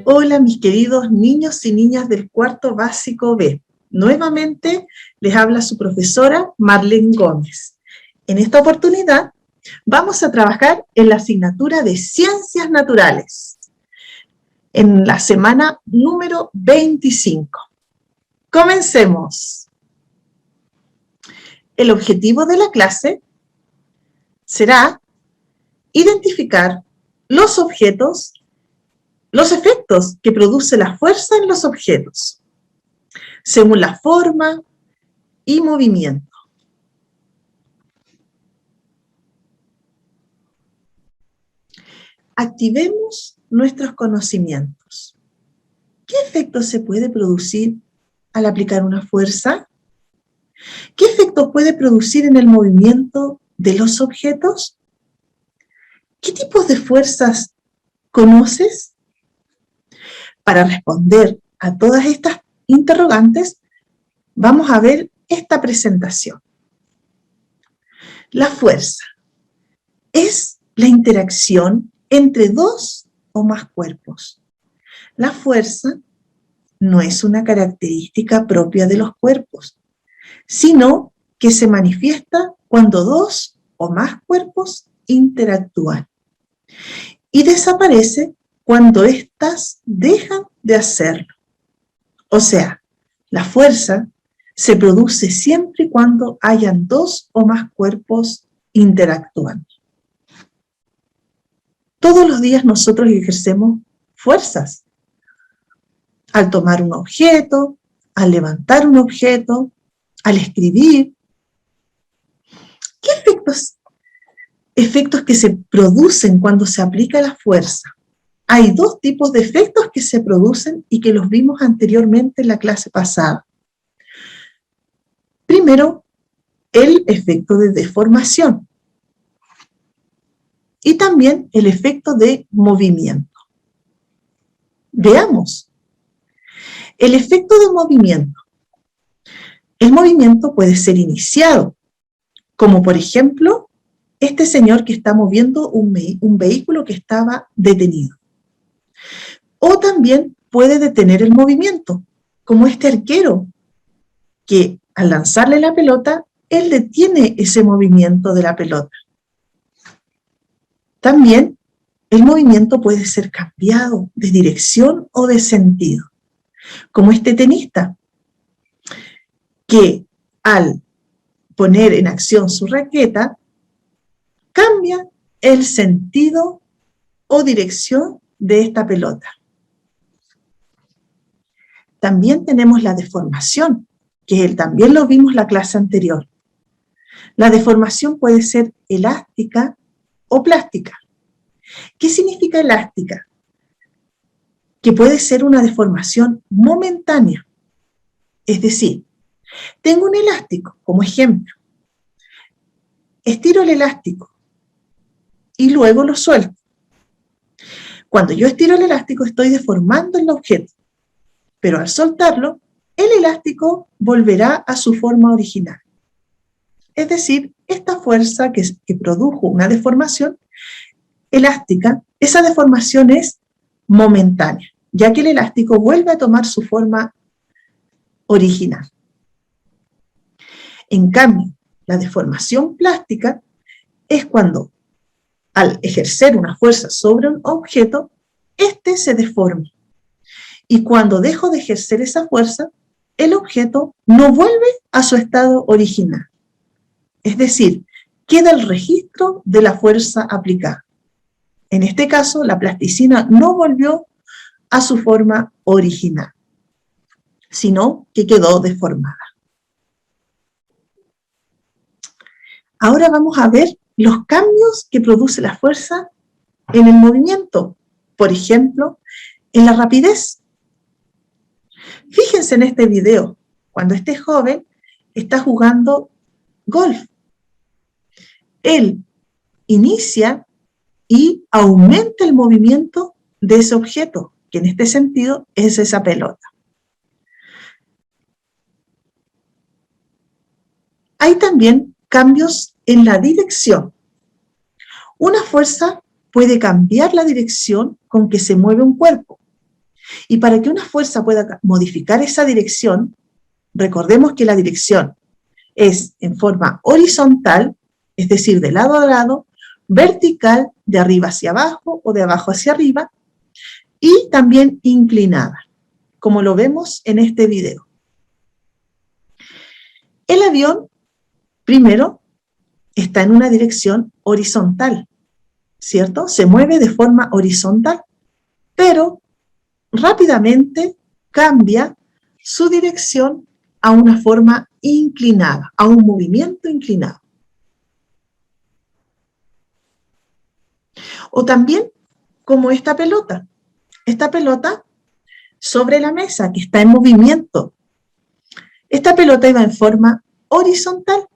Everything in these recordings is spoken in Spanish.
Hola mis queridos niños y niñas del cuarto básico B. Nuevamente les habla su profesora Marlene Gómez. En esta oportunidad vamos a trabajar en la asignatura de Ciencias Naturales, en la semana número 25. Comencemos. El objetivo de la clase será identificar los efectos que produce la fuerza en los objetos, según la forma y movimiento. Activemos nuestros conocimientos. ¿Qué efecto se puede producir al aplicar una fuerza? ¿Qué efecto puede producir en el movimiento de los objetos? ¿Qué tipos de fuerzas conoces? Para responder a todas estas interrogantes, vamos a ver esta presentación. La fuerza es la interacción entre dos o más cuerpos. La fuerza no es una característica propia de los cuerpos, sino que se manifiesta cuando dos o más cuerpos interactúan y desaparece cuando éstas dejan de hacerlo. O sea, la fuerza se produce siempre y cuando hayan dos o más cuerpos interactuando. Todos los días nosotros ejercemos fuerzas. Al tomar un objeto, al levantar un objeto, al escribir. ¿Qué efectos que se producen cuando se aplica la fuerza? Hay dos tipos de efectos que se producen y que los vimos anteriormente en la clase pasada. Primero, el efecto de deformación y también el efecto de movimiento. Veamos. El efecto de movimiento. El movimiento puede ser iniciado, como por ejemplo, este señor que está moviendo un vehículo que estaba detenido. O también puede detener el movimiento, como este arquero, que al lanzarle la pelota, él detiene ese movimiento de la pelota. También el movimiento puede ser cambiado de dirección o de sentido, como este tenista, que al poner en acción su raqueta, cambia el sentido o dirección de esta pelota. También tenemos la deformación, que también lo vimos en la clase anterior. La deformación puede ser elástica o plástica. ¿Qué significa elástica? Que puede ser una deformación momentánea. Es decir, tengo un elástico, como ejemplo. Estiro el elástico y luego lo suelto. Cuando yo estiro el elástico estoy deformando el objeto, pero al soltarlo, el elástico volverá a su forma original. Es decir, esta fuerza que produjo una deformación elástica, esa deformación es momentánea, ya que el elástico vuelve a tomar su forma original. En cambio, la deformación plástica es cuando, al ejercer una fuerza sobre un objeto, éste se deforma. Y cuando dejo de ejercer esa fuerza, el objeto no vuelve a su estado original. Es decir, queda el registro de la fuerza aplicada. En este caso, la plasticina no volvió a su forma original, sino que quedó deformada. Ahora vamos a ver los cambios que produce la fuerza en el movimiento. Por ejemplo, en la rapidez. Fíjense en este video, cuando este joven está jugando golf. Él inicia y aumenta el movimiento de ese objeto, que en este sentido es esa pelota. hay también cambios en la dirección. Una fuerza puede cambiar la dirección con que se mueve un cuerpo. Y para que una fuerza pueda modificar esa dirección, recordemos que la dirección es en forma horizontal, es decir, de lado a lado, vertical, de arriba hacia abajo o de abajo hacia arriba, y también inclinada, como lo vemos en este video. El avión, primero, está en una dirección horizontal, ¿cierto? Se mueve de forma horizontal, pero rápidamente cambia su dirección a una forma inclinada, a un movimiento inclinado. O también como esta pelota sobre la mesa que está en movimiento. Esta pelota iba en forma horizontal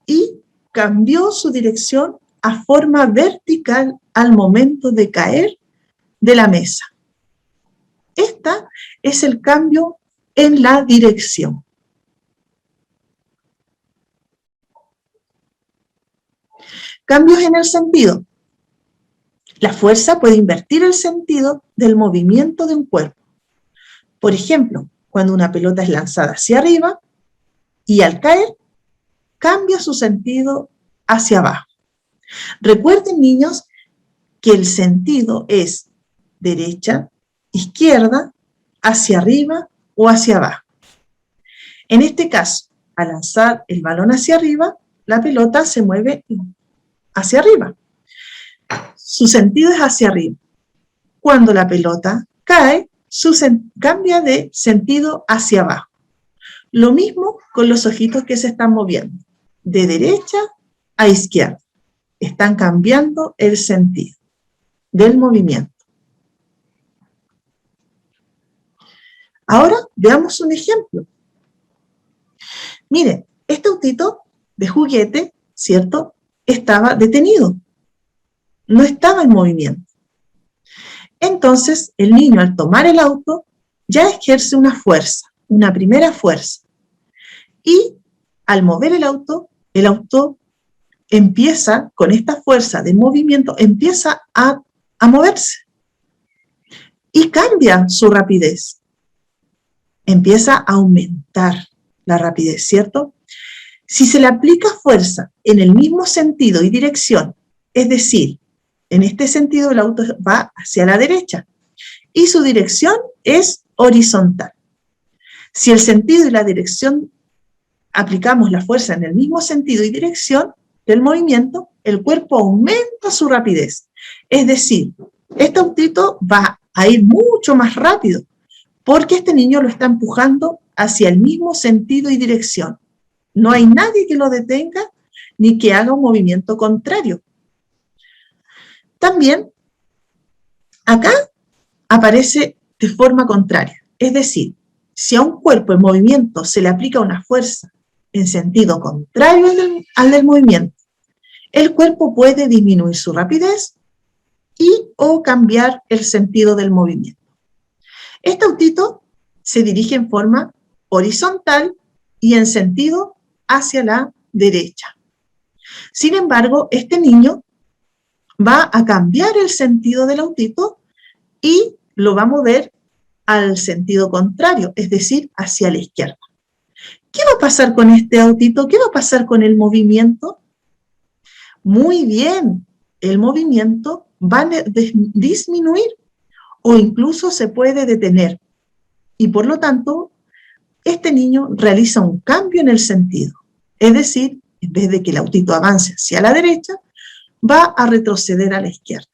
y cambió su dirección a forma vertical al momento de caer de la mesa. Este es el cambio en la dirección. Cambios en el sentido. La fuerza puede invertir el sentido del movimiento de un cuerpo. Por ejemplo, cuando una pelota es lanzada hacia arriba y al caer, cambia su sentido hacia abajo. Recuerden, niños, que el sentido es derecha, izquierda, hacia arriba o hacia abajo. En este caso, al lanzar el balón hacia arriba, la pelota se mueve hacia arriba. Su sentido es hacia arriba. Cuando la pelota cae, cambia de sentido hacia abajo. Lo mismo con los ojitos que se están moviendo, de derecha a izquierda. Están cambiando el sentido del movimiento. Ahora veamos un ejemplo. Miren, este autito de juguete, ¿cierto?, estaba detenido. No estaba en movimiento. Entonces, el niño al tomar el auto ya ejerce una fuerza, una primera fuerza. Y al mover el auto empieza, con esta fuerza de movimiento, empieza a moverse. Y cambia su rapidez. Empieza a aumentar la rapidez, ¿cierto? Si se le aplica fuerza en el mismo sentido y dirección, es decir, en este sentido el auto va hacia la derecha y su dirección es horizontal. Si el sentido y la dirección aplicamos la fuerza en el mismo sentido y dirección del movimiento, el cuerpo aumenta su rapidez. Es decir, este autito va a ir mucho más rápido porque este niño lo está empujando hacia el mismo sentido y dirección. No hay nadie que lo detenga ni que haga un movimiento contrario. También, acá aparece de forma contraria. Es decir, si a un cuerpo en movimiento se le aplica una fuerza en sentido contrario al del movimiento, el cuerpo puede disminuir su rapidez o cambiar el sentido del movimiento. Este autito se dirige en forma horizontal y en sentido hacia la derecha. Sin embargo, este niño va a cambiar el sentido del autito y lo va a mover al sentido contrario, es decir, hacia la izquierda. ¿Qué va a pasar con este autito? ¿Qué va a pasar con el movimiento? Muy bien, el movimiento va a disminuir o incluso se puede detener. Y por lo tanto, este niño realiza un cambio en el sentido. Es decir, en vez de que el autito avance hacia la derecha, va a retroceder a la izquierda.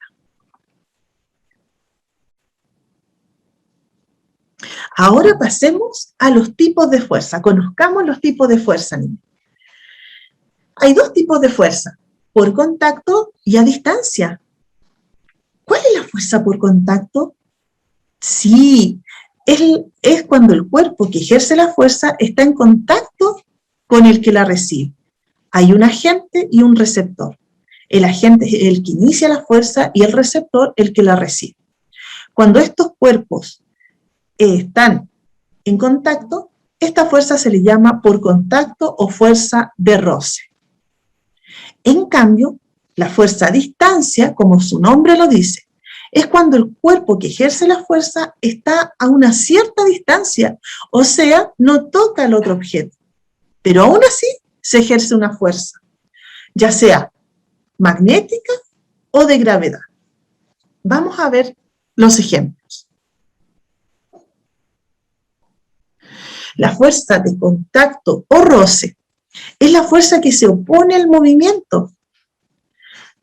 Ahora pasemos a los tipos de fuerza. Conozcamos los tipos de fuerza, niños. Hay dos tipos de fuerza, por contacto y a distancia. ¿Cuál es la fuerza por contacto? Sí, es cuando el cuerpo que ejerce la fuerza está en contacto con el que la recibe. Hay un agente y un receptor. El agente es el que inicia la fuerza y el receptor el que la recibe. Cuando estos cuerpos están en contacto, esta fuerza se le llama por contacto o fuerza de roce. En cambio, la fuerza a distancia, como su nombre lo dice, es cuando el cuerpo que ejerce la fuerza está a una cierta distancia, o sea, no toca al otro objeto, pero aún así se ejerce una fuerza, ya sea magnética o de gravedad. Vamos a ver los ejemplos. La fuerza de contacto o roce es la fuerza que se opone al movimiento.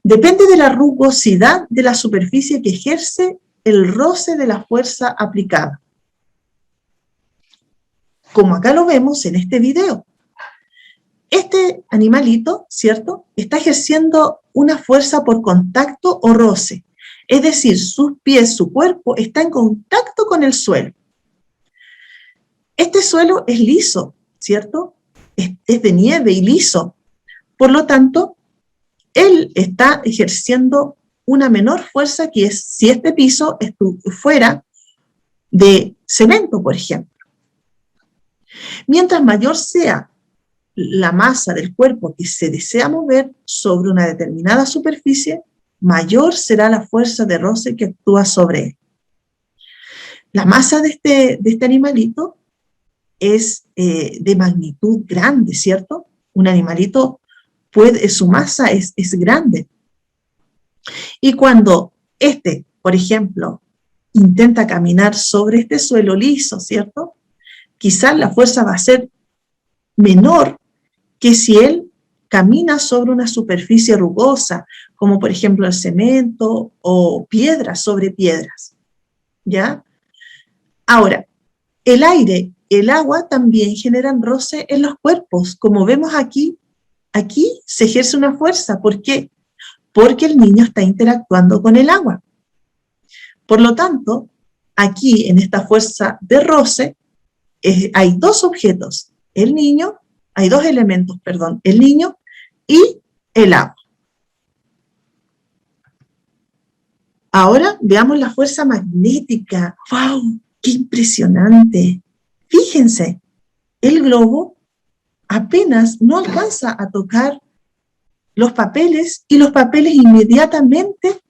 Depende de la rugosidad de la superficie que ejerce el roce de la fuerza aplicada. Como acá lo vemos en este video. Este animalito, ¿cierto?, está ejerciendo una fuerza por contacto o roce. Es decir, sus pies, su cuerpo está en contacto con el suelo. Este suelo es liso, ¿cierto? Es de nieve y liso. Por lo tanto, él está ejerciendo una menor fuerza que es si este piso fuera de cemento, por ejemplo. Mientras mayor sea la masa del cuerpo que se desea mover sobre una determinada superficie, mayor será la fuerza de roce que actúa sobre él. La masa de este animalito es de magnitud grande, ¿cierto? Un animalito su masa es grande. Y cuando por ejemplo, intenta caminar sobre este suelo liso, ¿cierto?, quizás la fuerza va a ser menor que si él camina sobre una superficie rugosa, como por ejemplo el cemento o piedras sobre piedras, ¿ya? Ahora, el aire, el agua también generan roce en los cuerpos. Como vemos aquí se ejerce una fuerza. ¿Por qué? Porque el niño está interactuando con el agua. Por lo tanto, aquí en esta fuerza de roce hay dos objetos, hay dos elementos, perdón, el niño y el agua. Ahora veamos la fuerza magnética. ¡Wow! ¡Qué impresionante! Fíjense, el globo apenas no alcanza a tocar los papeles y los papeles inmediatamente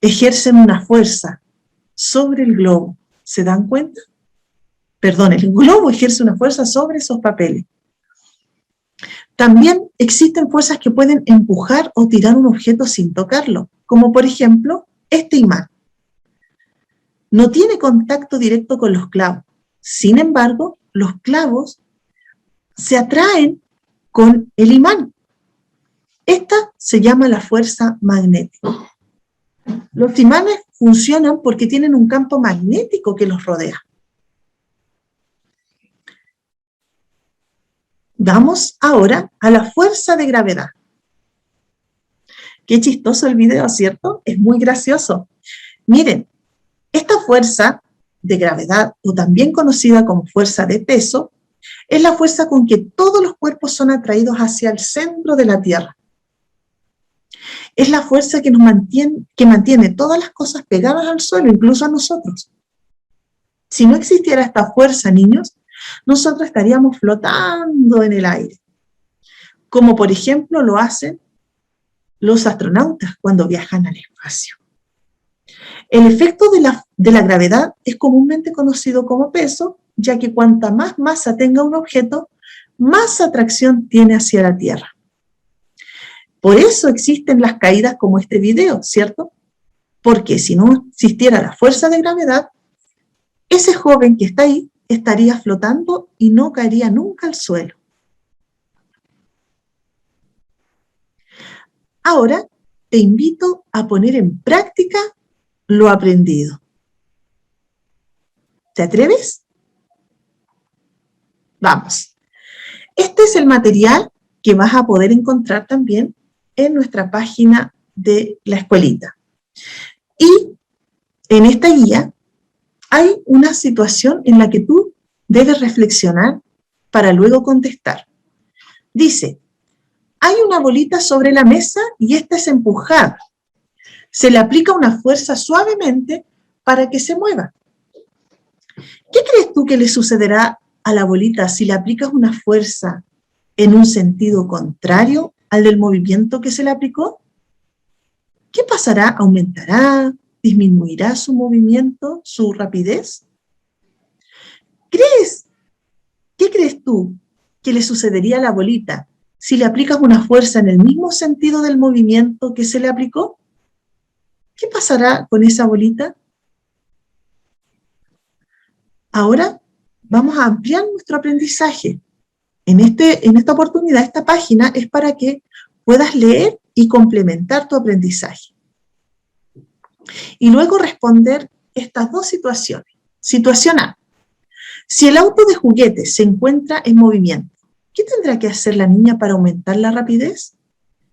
ejercen una fuerza sobre el globo. ¿Se dan cuenta? Perdón, el globo ejerce una fuerza sobre esos papeles. También existen fuerzas que pueden empujar o tirar un objeto sin tocarlo, como por ejemplo este imán. No tiene contacto directo con los clavos. Sin embargo, los clavos se atraen con el imán. Esta se llama la fuerza magnética. Los imanes funcionan porque tienen un campo magnético que los rodea. Vamos ahora a la fuerza de gravedad. Qué chistoso el video, ¿cierto? Es muy gracioso. Miren, esta fuerza de gravedad, o también conocida como fuerza de peso, es la fuerza con que todos los cuerpos son atraídos hacia el centro de la Tierra. Es la fuerza que mantiene todas las cosas pegadas al suelo, incluso a nosotros. Si no existiera esta fuerza, niños, nosotros estaríamos flotando en el aire, como por ejemplo lo hacen los astronautas cuando viajan al espacio. El efecto de la gravedad es comúnmente conocido como peso, ya que cuanta más masa tenga un objeto, más atracción tiene hacia la Tierra. Por eso existen las caídas como este video, ¿cierto? Porque si no existiera la fuerza de gravedad, ese joven que está ahí estaría flotando y no caería nunca al suelo. Ahora te invito a poner en práctica lo aprendido. ¿Te atreves? Vamos. Este es el material que vas a poder encontrar también en nuestra página de la escuelita. Y en esta guía hay una situación en la que tú debes reflexionar para luego contestar. Dice, hay una bolita sobre la mesa y esta es empujada. Se le aplica una fuerza suavemente para que se mueva. ¿Qué crees tú que le sucederá a la bolita si le aplicas una fuerza en un sentido contrario al del movimiento que se le aplicó? ¿Qué pasará? ¿Aumentará? ¿Disminuirá su movimiento, su rapidez? ¿Qué crees tú que le sucedería a la bolita si le aplicas una fuerza en el mismo sentido del movimiento que se le aplicó? ¿Qué pasará con esa bolita? Ahora vamos a ampliar nuestro aprendizaje. En esta oportunidad, esta página es para que puedas leer y complementar tu aprendizaje. Y luego responder estas dos situaciones. Situación A. Si el auto de juguete se encuentra en movimiento, ¿qué tendrá que hacer la niña para aumentar la rapidez?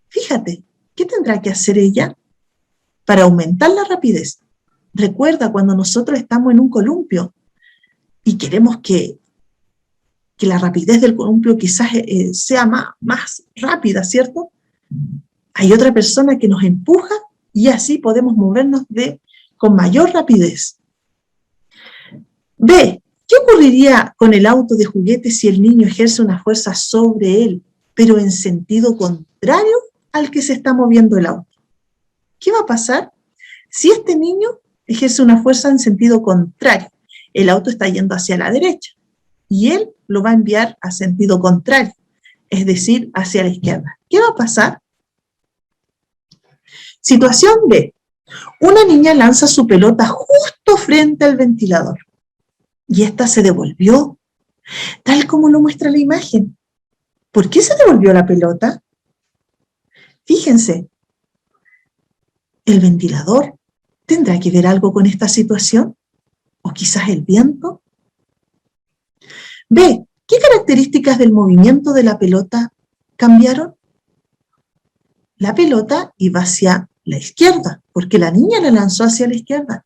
Fíjate, ¿qué tendrá que hacer ella para aumentar la rapidez? Recuerda cuando nosotros estamos en un columpio y queremos que la rapidez del columpio quizás sea más rápida, ¿cierto? Hay otra persona que nos empuja y así podemos movernos con mayor rapidez. B. ¿Qué ocurriría con el auto de juguete si el niño ejerce una fuerza sobre él, pero en sentido contrario al que se está moviendo el auto? ¿Qué va a pasar si este niño ejerce una fuerza en sentido contrario? El auto está yendo hacia la derecha y él lo va a enviar a sentido contrario, es decir, hacia la izquierda. ¿Qué va a pasar? Situación B. Una niña lanza su pelota justo frente al ventilador y esta se devolvió, tal como lo muestra la imagen. ¿Por qué se devolvió la pelota? Fíjense, ¿el ventilador tendrá que ver algo con esta situación? ¿O quizás el viento? B. ¿Qué características del movimiento de la pelota cambiaron? La pelota iba hacia la izquierda, porque la niña la lanzó hacia la izquierda.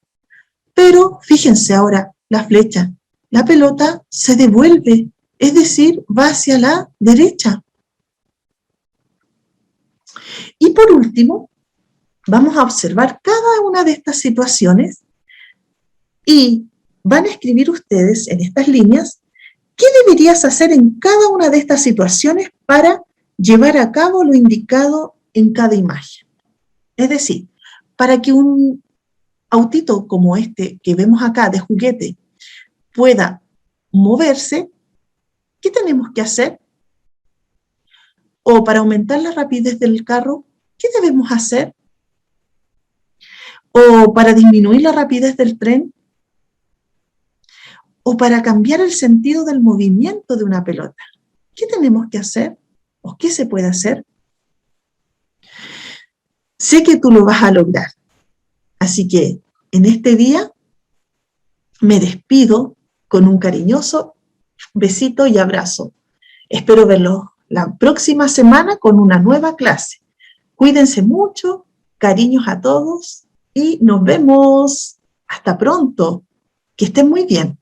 Pero fíjense ahora la flecha, la pelota se devuelve, es decir, va hacia la derecha. Y por último, vamos a observar cada una de estas situaciones y van a escribir ustedes en estas líneas qué deberías hacer en cada una de estas situaciones para llevar a cabo lo indicado en cada imagen. Es decir, para que un autito como este que vemos acá de juguete pueda moverse, ¿qué tenemos que hacer? O para aumentar la rapidez del carro, ¿qué debemos hacer? O para disminuir la rapidez del tren, o para cambiar el sentido del movimiento de una pelota. ¿Qué tenemos que hacer? ¿O qué se puede hacer? Sé que tú lo vas a lograr. Así que en este día me despido con un cariñoso besito y abrazo. Espero verlos la próxima semana con una nueva clase. Cuídense mucho, cariños a todos y nos vemos. Hasta pronto. Que estén muy bien.